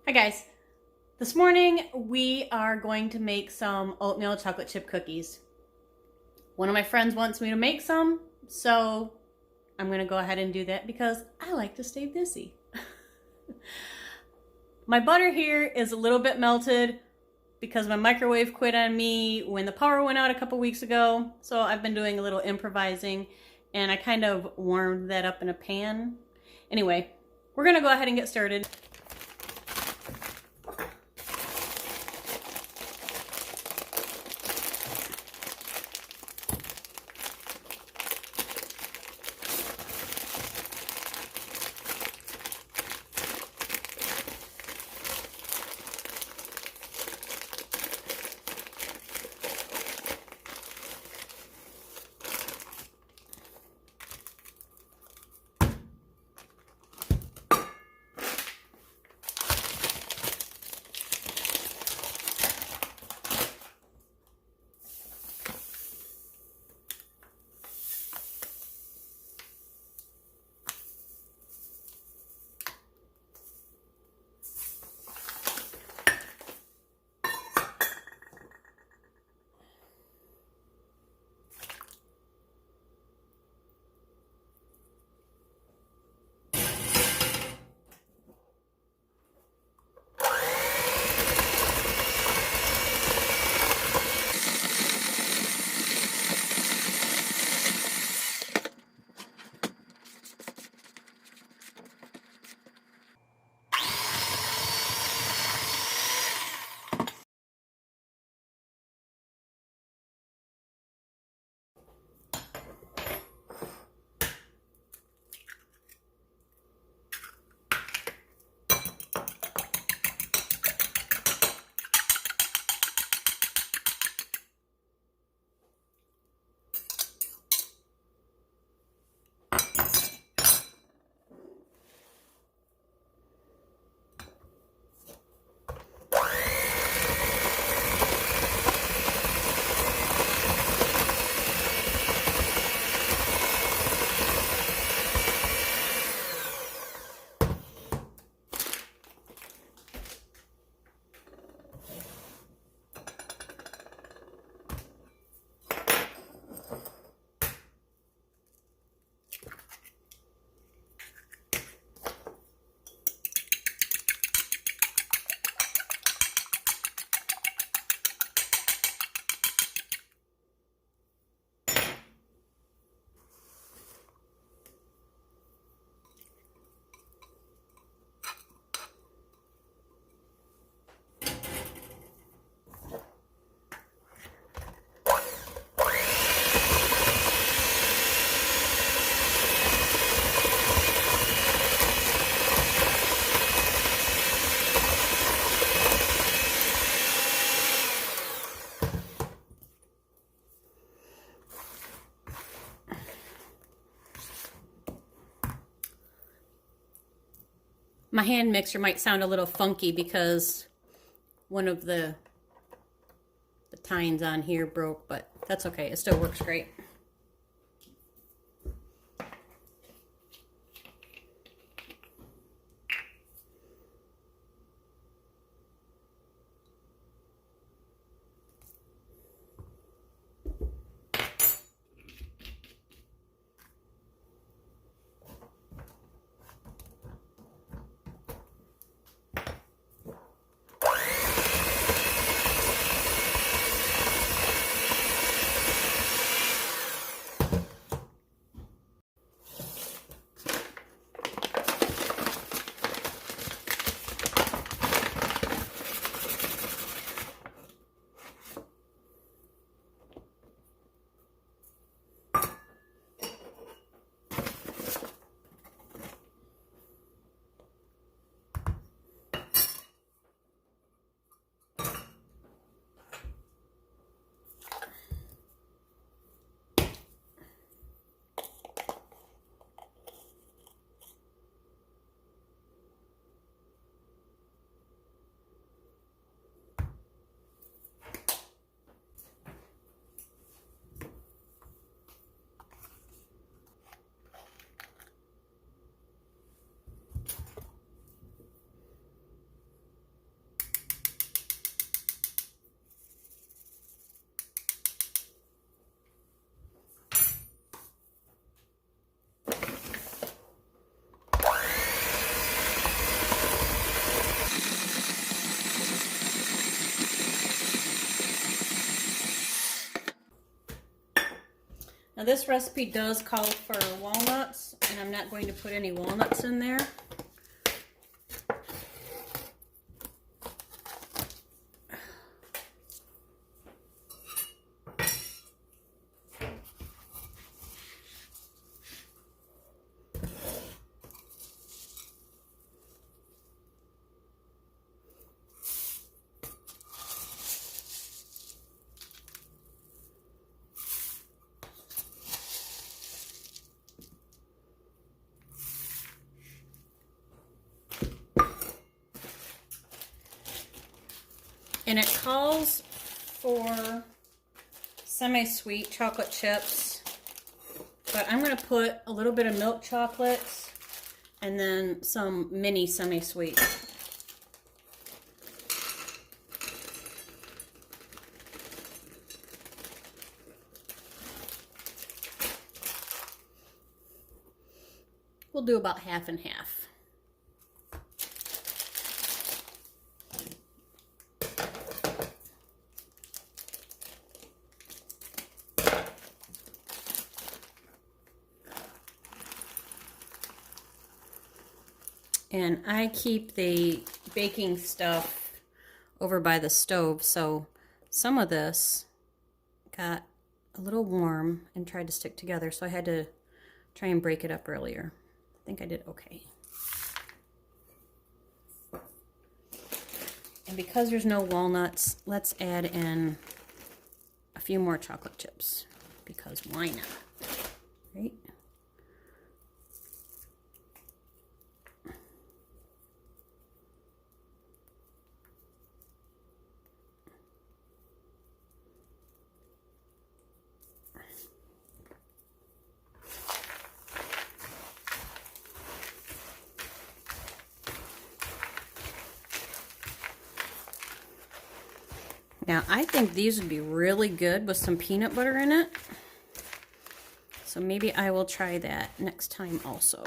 Hi guys. This morning we are going to make some oatmeal chocolate chip cookies. One of my friends wants me to make some, so I'm going to go ahead and do that because I like to stay busy. My butter here is a little bit melted because my microwave quit on me when the power went out a couple weeks ago. So I've been doing a little improvising and I kind of warmed that up in a pan. Anyway, we're going to go ahead and get started. My hand mixer might sound a little funky because one of the tines on here broke, but that's okay. It still works great. Now this recipe does call for walnuts, and I'm not going to put any walnuts in there. And it calls for semi-sweet chocolate chips, but I'm going to put a little bit of milk chocolates and then some mini semi-sweet. We'll do about half and half. And I keep the baking stuff over by the stove, so some of this got a little warm and tried to stick together, so I had to try and break it up earlier. I think I did okay. And because there's no walnuts, let's add in a few more chocolate chips, because why not, right? Now, I think these would be really good with some peanut butter in it. So maybe I will try that next time also.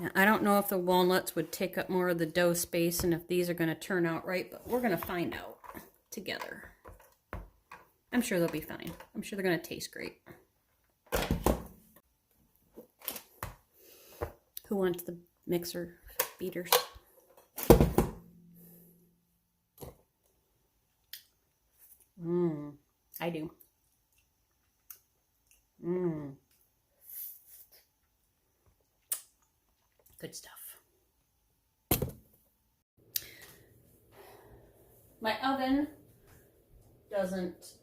Now, I don't know if the walnuts would take up more of the dough space and if these are going to turn out right, but we're going to find out together. I'm sure they'll be fine. I'm sure they're going to taste great. Who wants the mixer beaters? I do. Good stuff. My oven doesn't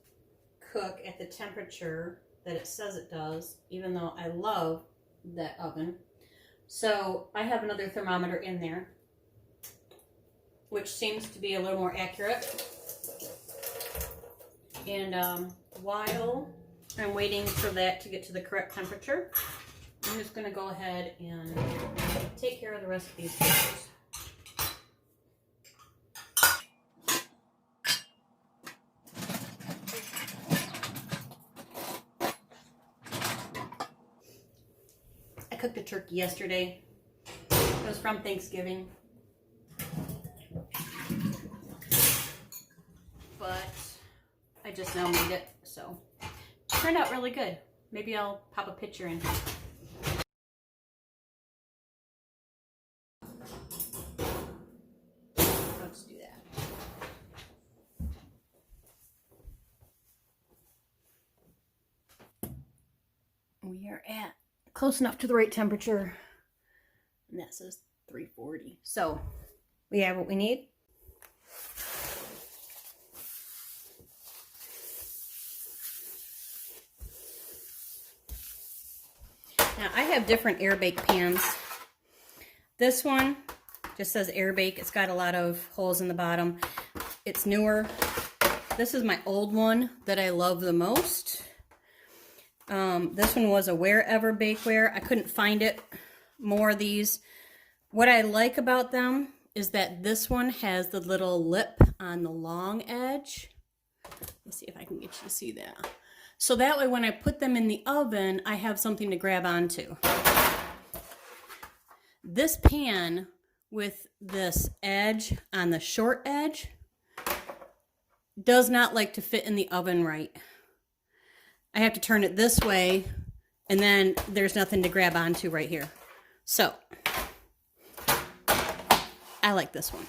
cook at the temperature that it says it does, even though I love that oven. So I have another thermometer in there, which seems to be a little more accurate. And while I'm waiting for that to get to the correct temperature, I'm just going to go ahead and take care of the rest of these dishes. I cooked a turkey yesterday. It was from Thanksgiving. But I just now made it, so it turned out really good. Maybe I'll pop a picture in. Let's do that. We are at close enough to the right temperature, and that says 340. So we have what we need. Now I have different air bake pans. This one just says air bake. It's got a lot of holes in the bottom. It's newer. This is my old one that I love the most. This one was a Wherever Bakeware. I couldn't find it. More of these. What I like about them is that this one has the little lip on the long edge. Let's see if I can get you to see that. So that way when I put them in the oven, I have something to grab onto. This pan with this edge on the short edge does not like to fit in the oven right. I have to turn it this way, and then there's nothing to grab onto right here. So, I like this one.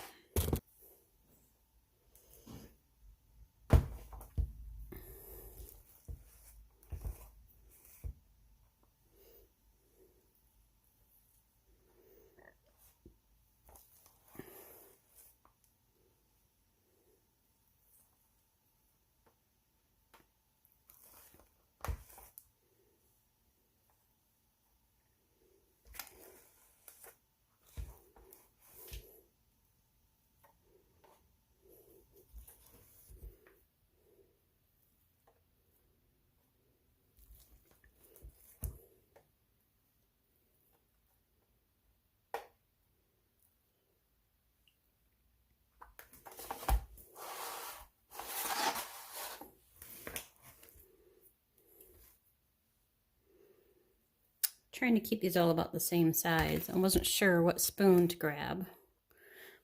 Trying to keep these all about the same size. I wasn't sure what spoon to grab,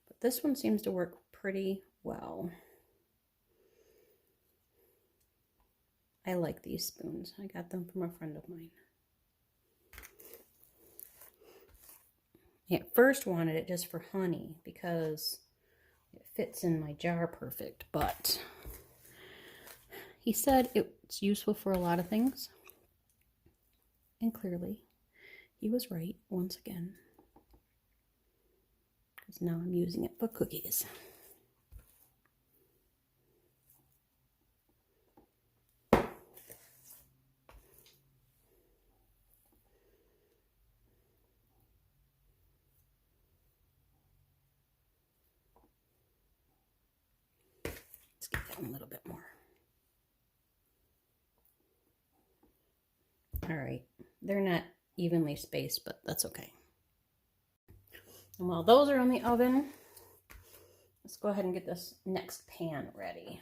but this one seems to work pretty well. I like these spoons. I got them from a friend of mine. I at first wanted it just for honey because it fits in my jar perfect, but he said it's useful for a lot of things. And clearly, he was right once again. Because now I'm using it for cookies. Let's get that one a little bit more. All right, they're not evenly spaced, but that's okay. And while those are in the oven, let's go ahead and get this next pan ready.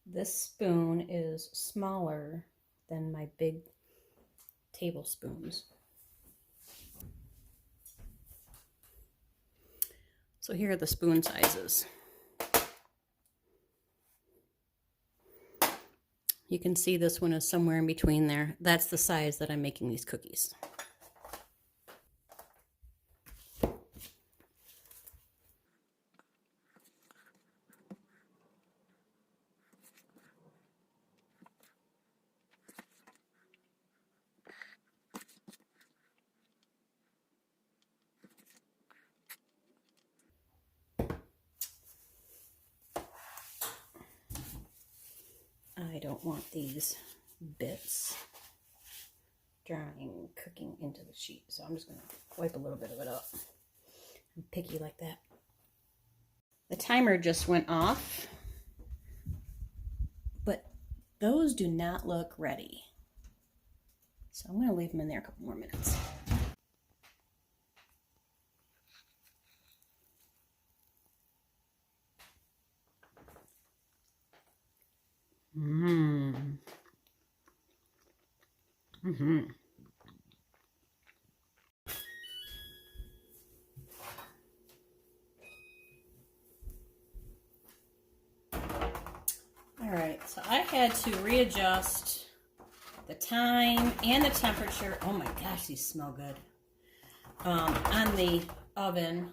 This spoon is smaller than my big tablespoons. So here are the spoon sizes. You can see this one is somewhere in between there. That's the size that I'm making these cookies. I don't want these bits drying, cooking into the sheet, so I'm just going to wipe a little bit of it up. I'm picky like that. The timer just went off, but those do not look ready. So I'm going to leave them in there a couple more minutes. All right, so I had to readjust the time and the temperature. Oh my gosh, these smell good. On the oven.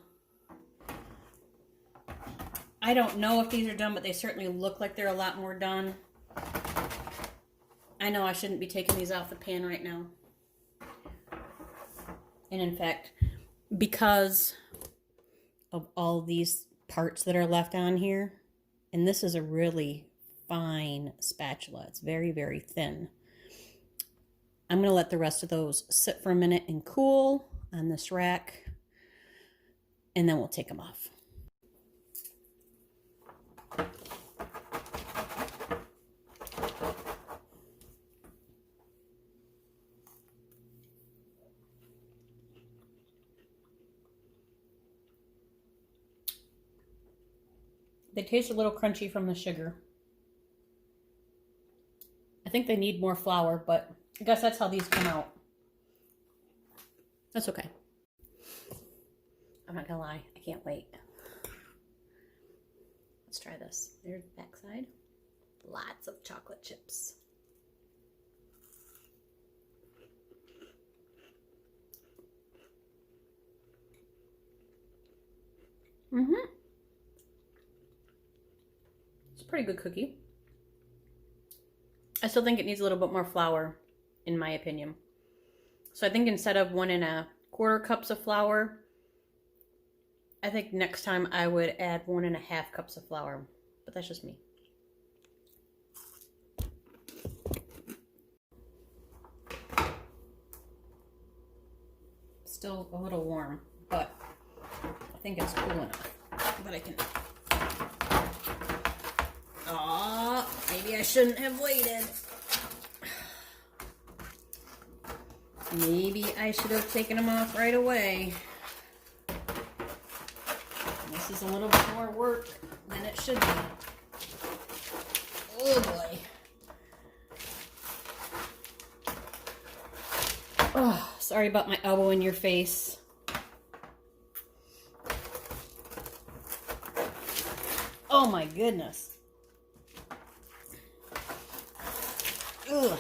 I don't know if these are done, but they certainly look like they're a lot more done. I know I shouldn't be taking these off the pan right now. And in fact, because of all these parts that are left on here, and this is a really fine spatula. It's very, very thin. I'm going to let the rest of those sit for a minute and cool on this rack and then we'll take them off. They taste a little crunchy from the sugar. I think they need more flour, but I guess that's how these come out. That's okay. I'm not gonna lie, I can't wait. Let's try this. There's the backside. Lots of chocolate chips. It's a pretty good cookie. I still think it needs a little bit more flour, in my opinion. So I think instead of 1 1/4 cups of flour, I think next time I would add 1 1/2 cups of flour. But that's just me. Still a little warm, but I think it's cool enough that I can... Aw, maybe I shouldn't have waited. Maybe I should have taken them off right away. This is a little bit more work than it should be. Oh boy. Oh, sorry about my elbow in your face. Oh my goodness. Ugh.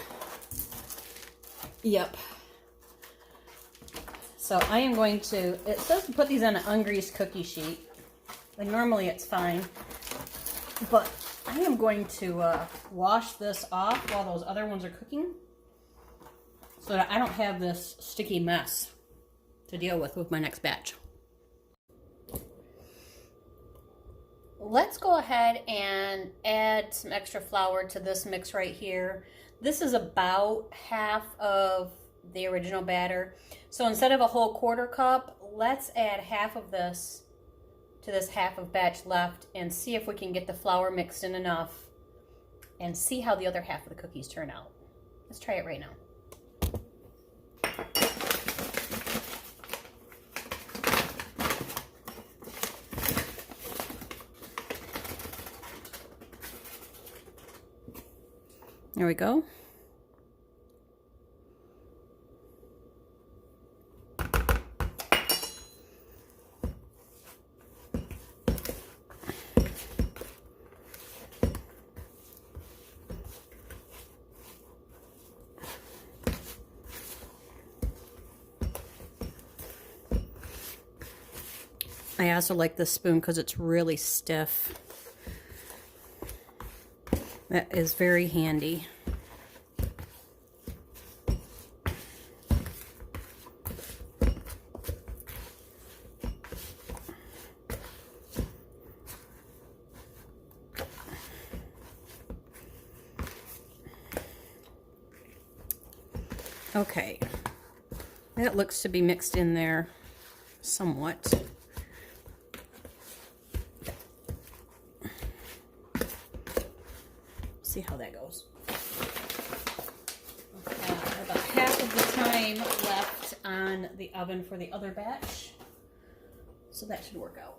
Yep. So I am going to, it says to put these on an ungreased cookie sheet. Like normally it's fine. But I am going to wash this off while those other ones are cooking, so that I don't have this sticky mess to deal with my next batch. Let's go ahead and add some extra flour to this mix right here. This is about half of the original batter. So instead of a whole 1/4 cup, let's add half of this to this half of batch left and see if we can get the flour mixed in enough and see how the other half of the cookies turn out. Let's try it right now. There we go. I also like this spoon because it's really stiff. That is very handy. Okay, that looks to be mixed in there somewhat. See how that goes. Okay, about half of the time left on the oven for the other batch, so that should work out.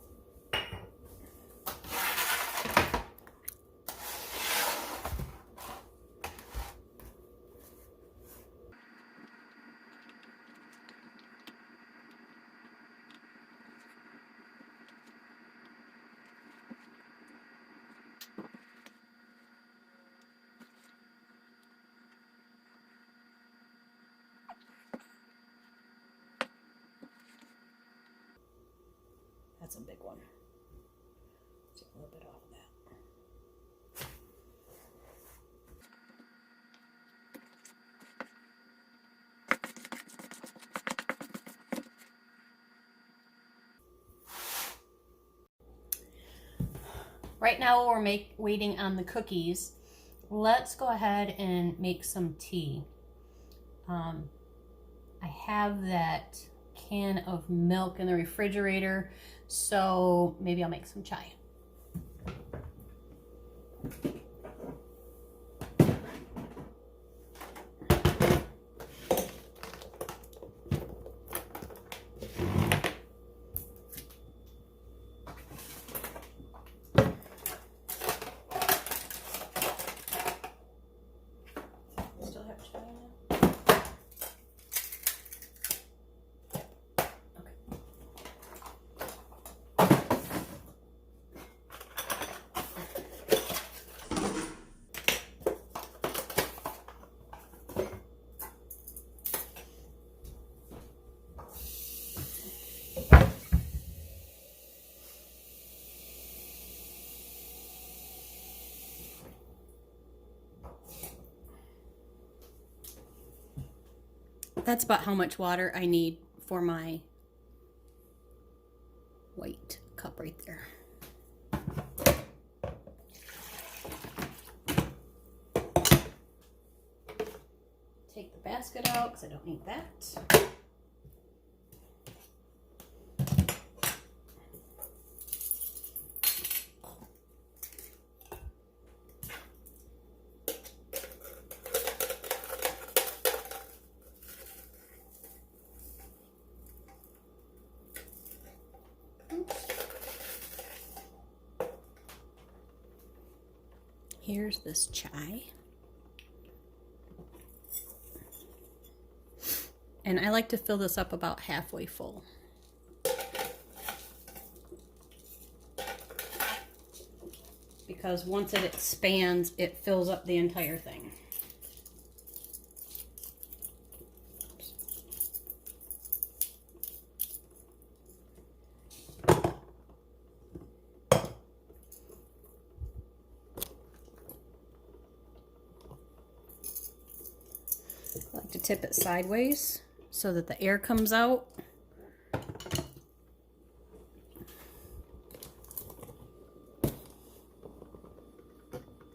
That's a big one. Take a little bit off of that. Right now we're waiting on the cookies. Let's go ahead and make some tea. I have that can of milk in the refrigerator. So maybe I'll make some chai. Still have chai in it? That's about how much water I need for my white cup right there. Take the basket out because I don't need that. Here's this chai. And I like to fill this up about halfway full. Because once it expands, it fills up the entire thing. I like to tip it sideways so that the air comes out.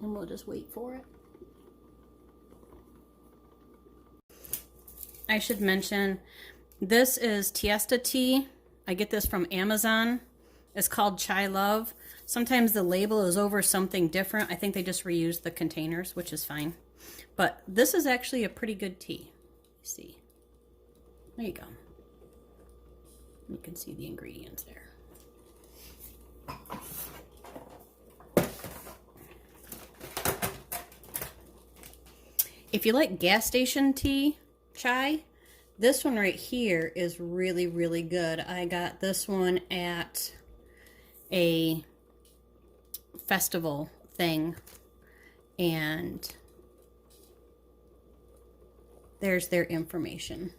And we'll just wait for it. I should mention, this is Tiesta tea. I get this from Amazon. It's called Chai Love. Sometimes the label is over something different. I think they just reused the containers, which is fine. But this is actually a pretty good tea. You see. There you go. You can see the ingredients there. If you like gas station tea, chai, this one right here is really, really good. I got this one at a festival thing, and there's their information.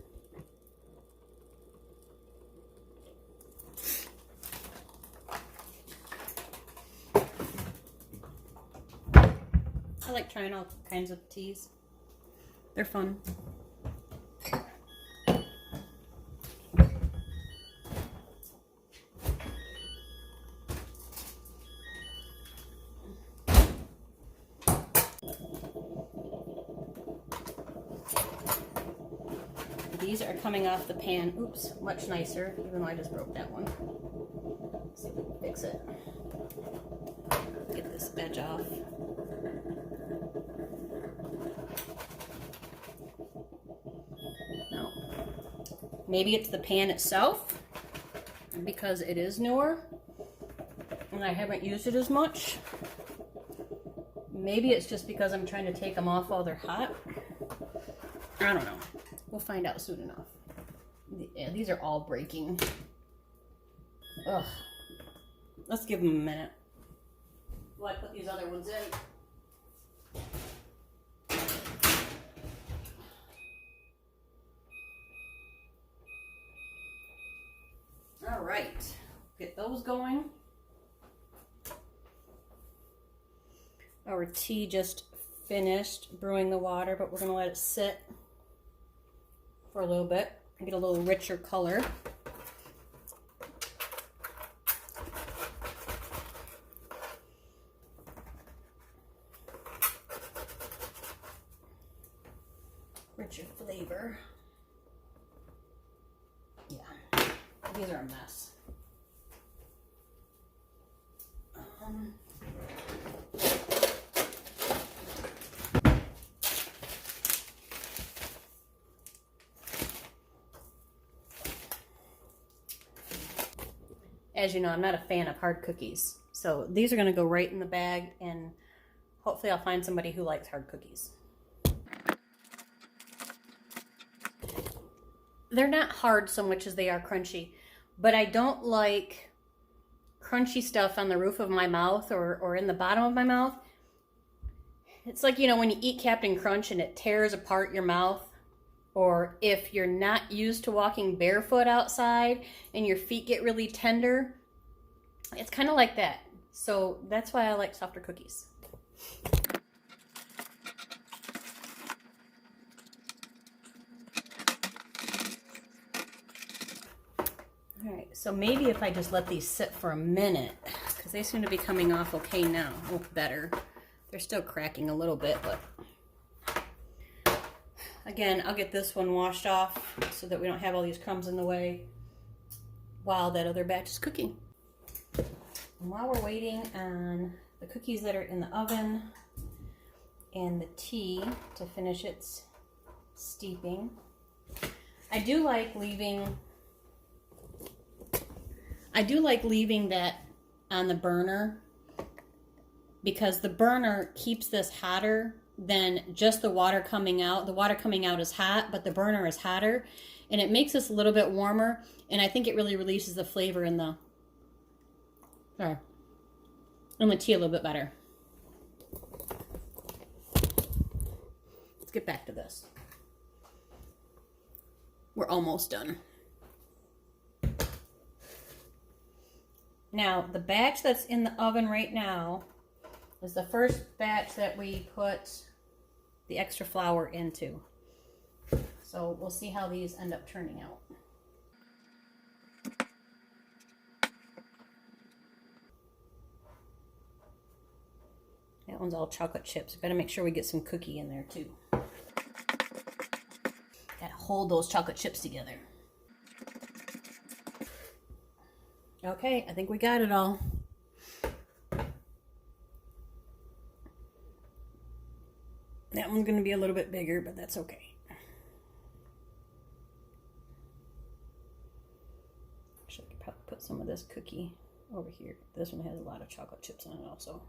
I like trying all kinds of teas. They're fun. These are coming off the pan. Oops, much nicer, even though I just broke that one. Let's see if we can fix it. Get this edge off. No. Maybe it's the pan itself, because it is newer and I haven't used it as much. Maybe it's just because I'm trying to take them off while they're hot. I don't know. We'll find out soon enough. Yeah, these are all breaking. Ugh. Let's give them a minute while I put these other ones in. All right, get those going. Our tea just finished brewing the water, but we're going to let it sit for a little bit and get a little richer color. Richer flavor. Yeah, these are a mess. As you know, I'm not a fan of hard cookies. So these are going to go right in the bag, and hopefully I'll find somebody who likes hard cookies. They're not hard so much as they are crunchy, but I don't like crunchy stuff on the roof of my mouth or in the bottom of my mouth. It's like, you know, when you eat Captain Crunch and it tears apart your mouth, or if you're not used to walking barefoot outside and your feet get really tender, it's kind of like that. So that's why I like softer cookies. All right, so maybe if I just let these sit for a minute, because they seem to be coming off okay now. Oh, better. They're still cracking a little bit, but again, I'll get this one washed off so that we don't have all these crumbs in the way while that other batch is cooking. And while we're waiting on the cookies that are in the oven and the tea to finish its steeping, I do like leaving that on the burner, because the burner keeps this hotter than just the water coming out. The water coming out is hot, but the burner is hotter, and it makes this a little bit warmer, and I think it really releases the flavor in the tea a little bit better. Let's get back to this. We're almost done. Now, the batch that's in the oven right now is the first batch that we put the extra flour into. So we'll see how these end up turning out. That one's all chocolate chips. Gotta make sure we get some cookie in there too. Gotta hold those chocolate chips together. Okay, I think we got it all. That one's going to be a little bit bigger, but that's okay. Actually, I could probably put some of this cookie over here. This one has a lot of chocolate chips in it also.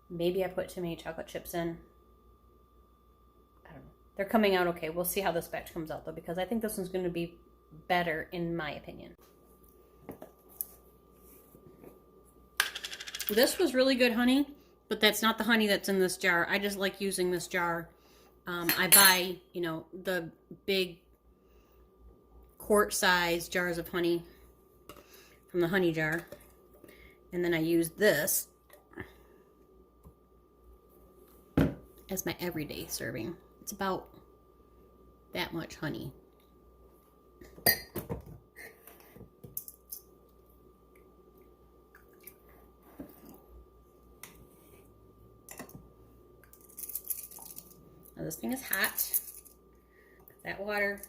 Maybe I put too many chocolate chips in. I don't know. They're coming out okay. We'll see how this batch comes out though, because I think this one's going to be better in my opinion. This was really good honey, but that's not the honey that's in this jar. I just like using this jar. I buy, you know, the big quart size jars of honey from the honey jar. And then I use this as my everyday serving. It's about that much honey. Now this thing is hot. That water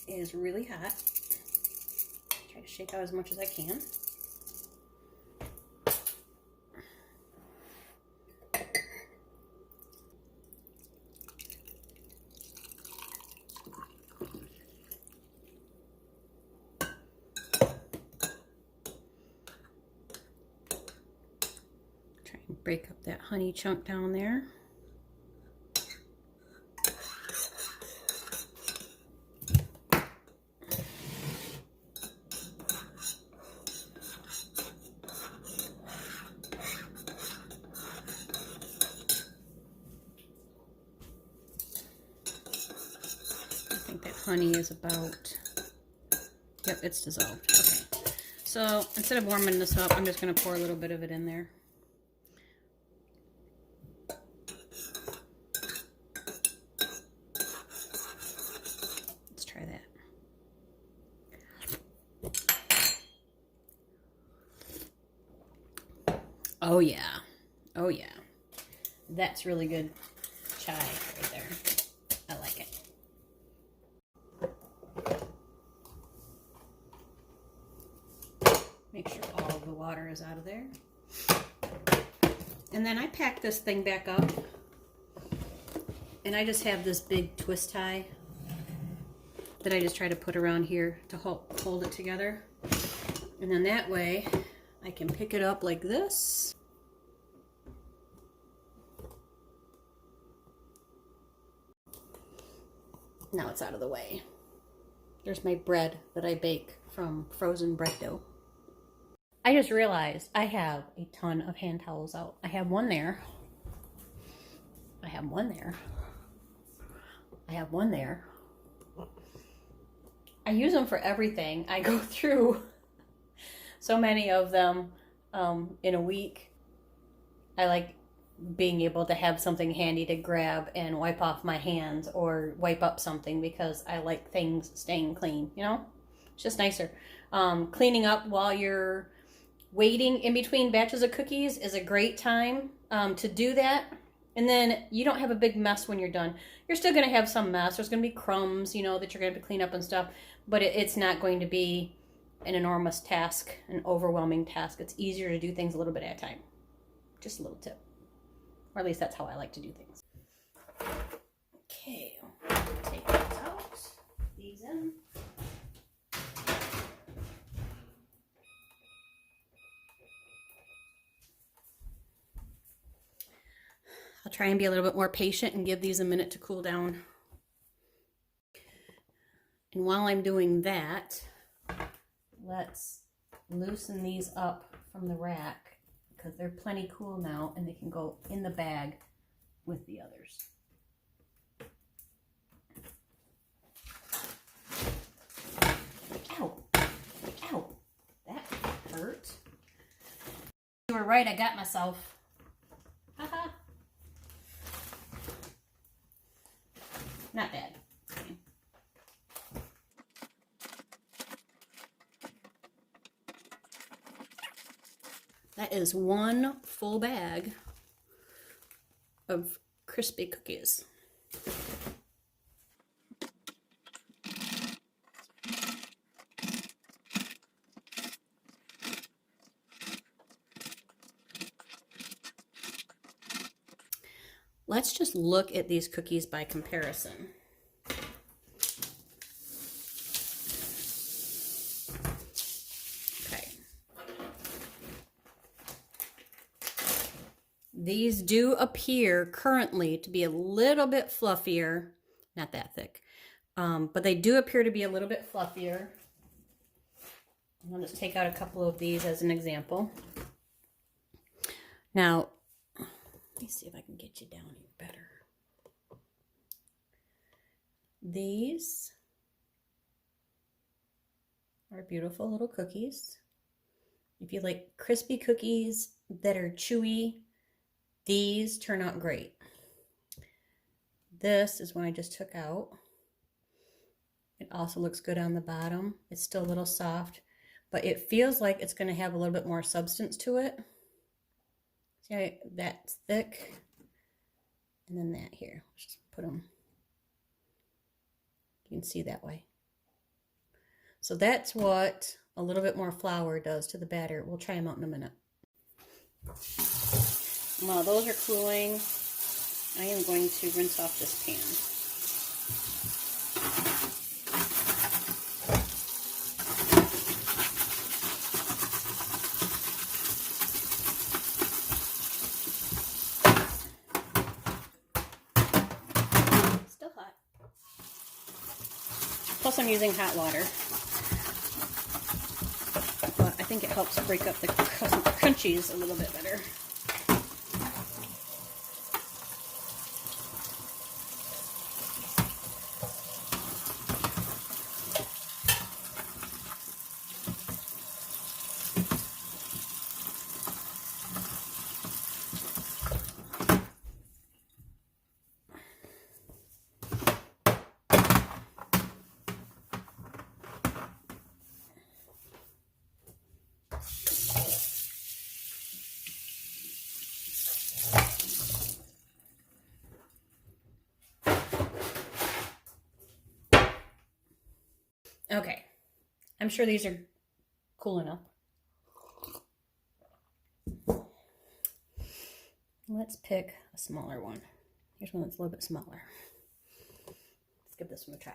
is really hot. Try to shake out as much as I can. Break up that honey chunk down there. I think that honey is about, yep, it's dissolved. Okay. So instead of warming this up, I'm just going to pour a little bit of it in there. Oh yeah. Oh yeah. That's really good chai right there. I like it. And then I pack this thing back up, and I just have this big twist tie that I just try to put around here to hold it together. And then that way I can pick it up like this. Now it's out of the way. There's my bread that I bake from frozen bread dough. I just realized I have a ton of hand towels out. I have one there. I have one there. I have one there. I use them for everything. I go through so many of them in a week. I like being able to have something handy to grab and wipe off my hands or wipe up something because I like things staying clean, you know? It's just nicer. Cleaning up while you're waiting in between batches of cookies is a great time to do that. And then you don't have a big mess when you're done. You're still going to have some mess. There's going to be crumbs, you know, that you're going to clean up and stuff. But it's not going to be an enormous task, an overwhelming task. It's easier to do things a little bit at a time. Just a little tip. Or at least that's how I like to do things. Okay, take these out, these in. I'll try and be a little bit more patient and give these a minute to cool down. And while I'm doing that, let's loosen these up from the rack because they're plenty cool now and they can go in the bag with the others. Ow! Ow! That hurt. You were right, I got myself. Haha. Not bad. Okay. That is one full bag of crispy cookies. Let's just look at these cookies by comparison. Okay. These do appear currently to be a little bit fluffier, not that thick, but they do appear to be a little bit fluffier. I'll just take out a couple of these as an example. Now, let me see if I can get you down here better. These are beautiful little cookies. If you like crispy cookies that are chewy, these turn out great. This is one I just took out. It also looks good on the bottom. It's still a little soft, but it feels like it's going to have a little bit more substance to it. See, that's thick. And then that here. Let's just put them. You can see that way. So that's what a little bit more flour does to the batter. We'll try them out in a minute. While those are cooling, I am going to rinse off this pan. Still hot. Plus I'm using hot water. But I think it helps break up the crunchies a little bit better. Okay, I'm sure these are cool enough. Let's pick a smaller one. Here's one that's a little bit smaller. Let's give this one a try.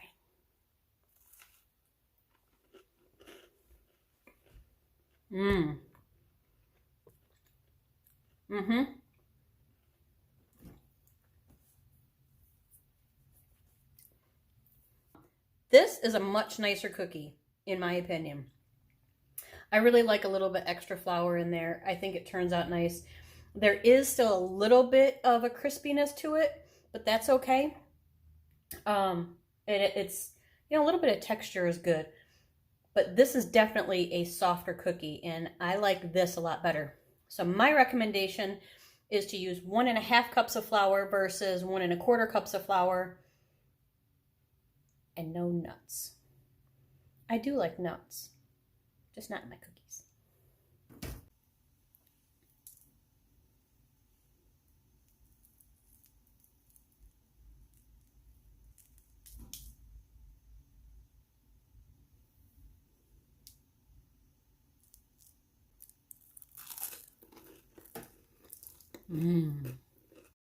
Mmm. Mm-hmm. This is a much nicer cookie, in my opinion. I really like a little bit extra flour in there. I think it turns out nice. There is still a little bit of a crispiness to it, but that's okay. It's, you know, a little bit of texture is good, but this is definitely a softer cookie, and I like this a lot better. So my recommendation is to use 1.5 cups of flour versus 1.25 cups of flour, and no nuts. I do like nuts, just not in my cookies. Mmm.